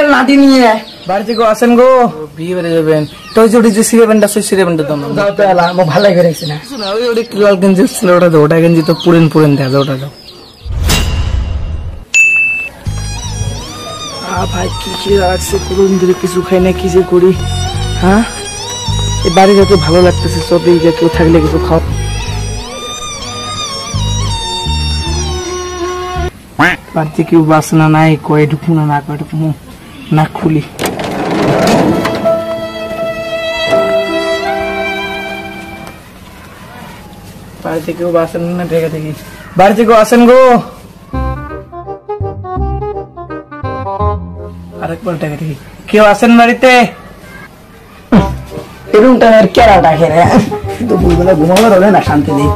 এর নাতি নিয়ে বাড়ি থেকে আসেন গো, বিয়ে বেড়ে যাবেন। তো ওই যে সিরেবেনটা সেই সিরেবেনটা দাও না। যাও তো এলা, আমার ভালো লাগে রেখেছি না। না ওই ওটা লাল গেঞ্জি ছিল ওটা দাও, ওটা গেঞ্জি তো পুরেন পুরেন দেয়া দাও, ওটা দাও। ভাই কি কি লাগছে, কোন দিকে কিছু খাই না, কি যে করি। হ্যাঁ এই বাড়ি যত ভালো লাগতেছে, সব এই যে কেউ থাকলে কিছু খাও। বাড়িতে কেউ বাসনা নাই, কয়ে ঢুকু না, না কয়ে ঢুকু না খুলি। বাড়িতে কেউ বাসেন না, ঢেকে দেখি। বাড়িতে কেউ আসেন গো, আরেকবার ঢেকে দেখি। কেউ আসেন বাড়িতে? এরকমটা আর কেরা ডাকে রে, দুপুরবেলা ঘুমাবার হলে না শান্তি নেই।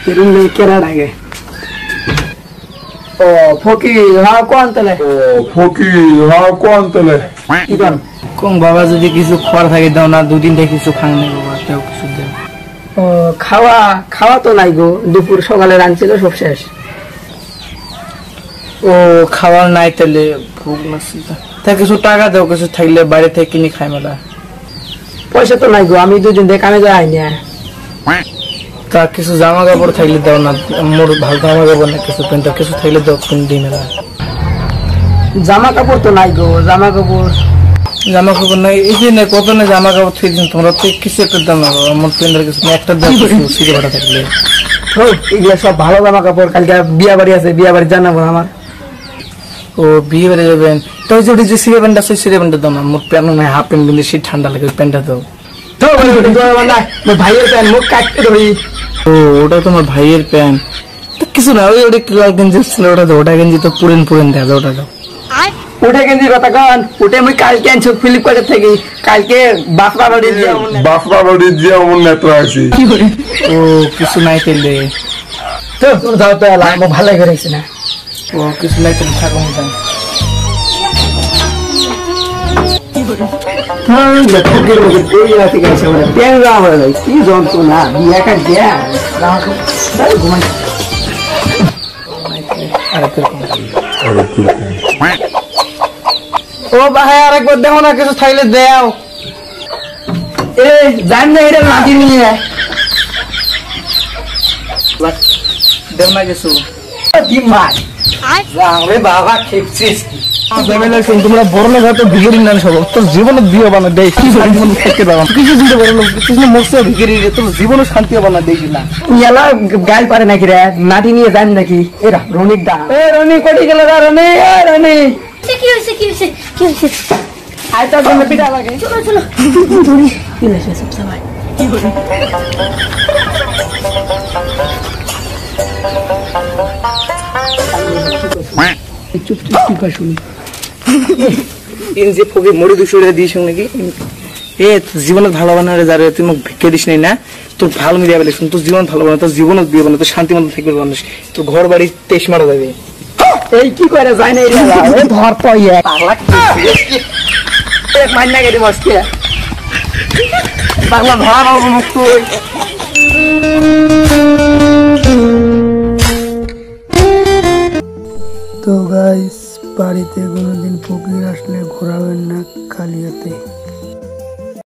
এরকম কেরা ডাকে। ও ফকির, হ্যাঁ কোন তেলে? কি কোন? কোন বাবা যদি কিছু খাওয়ার থাকে দাও না, দুদিন থেকে কিছু খান নাই বাবা, তাও কিছু দেও। ও খাওয়া খাওয়া তো নাই গো, দুপুর সকালে রাঁধছিল সব শেষ। ও খাওয়ার নাই তাহলে ভোগ লাগছে, তা কিছু টাকা দাও, কিছু থাকলে বাইরে থেকে কিনে খাই মেলা। পয়সা তো নাই গো, আমি দুদিন থেকে কামে যাই না। তা কিছু জামা কাপড় থাকলে দাও না, মোর ভালো জামা কাপড় না, কিছু প্যান্ট কিছু থাকলে দাও, কিনে দিই মেলা। জামা কাপড় তো নাই গো, জামা কাপড় নাই, এই যে কত না জামা কাপড় থেকে তোমরা তো কিছু একটা দাম না, আমার প্যান্টের কিছু একটা দাম, সিঁড়ি ভাড়া থাকলে। এগুলা সব ভালো জামা কাপড়, কালকে বিয়া বাড়ি আছে, বিয়া বাড়ি জানাবো আমার। ও বিয়ে বেড়ে যাবেন, তো ওই যে সিরে প্যান্টটা সেই সিরে প্যান্টটা দাও না, মোট প্যান্ট নাই, হাফ প্যান্ট কিনলে শীত ঠান্ডা লাগে, ওই প্যান্টটা দাও। ভাইয়ের প্যান্ট মুখ কাটতে ধরি। ও ওটা তোমার ভাইয়ের প্যান্ট, কিছু না ওই ওটা লাল গেঞ্জি ছিল ওটা দাও, ওটা গেঞ্জি তো পুরেন পুরেন দেয়া দাও, ওটা দাও। উঠে গেঞ্জির কথা কন, উঠে আমি কালকে আনছি ফ্লিপকার্টের থেকে, কালকে বাসরা বাড়ির যে অমন নেত্রা আছে। ও কিছু নাই তাইলে, তো তোর যাও তো এলা, আমার ভালো লাগে রেখেছি না। ও কিছু নাই তাহলে থাকো না। কি যন্ত্রণা, বিয়ে কাট দিয়া ঘুমাই। ও ভাই আরেকবার দেখো না, কিছু থাকলে দেও। এ জান না এটা নাতি নিয়ে দেও না কিছু। বাবা খেপছিস কি? তোমরা বড় লোক হয়তো ভিখারি না, সব তোর জীবনে বিয়ে বানা দেয়, জীবন থাকতে পারো কিছু দিতে বড় লোক, কিছু মরছে ভিখারি, তোর জীবনে শান্তি হবে না দেখি না। ইয়ালা গাল পারে নাকি রে, নাতি নিয়ে যান নাকি? এরা রনিক দা, এ রনি কোটি গেল রে, রনি এ রনি কি হয়েছে কি হয়েছে কি হয়েছে? আয় তোর জন্য পিঠা লাগে, চলো চলো ধরি কি হয়েছে সব সবাই কি হলো? চুপ চুপ কি কয় শুনি। যে ফকি মরি 200 টাকা দিস নাকি? এ জীবনে ভালো বানারে যারে তুই মুখ ভিক্ষে দিস নাই না, তোর ভালো মিডিয়া বলে শুন, তোর জীবন ভালো বানা, তোর জীবনে বিয়ে বানা, তোর শান্তি মতো থাকবে মানুষ, তোর ঘর বাড়ি 23 মারা যাবে। এই কি করে যায় না রে, ধর তো ইয়ে পাগলা এক মাইনা গেদি মস্কে পাগলা ধর আর মুখ তুই। তো গাইস, বাড়িতে কোনোদিন ফকির আসলে ঘোরাবেন না খালি হাতে।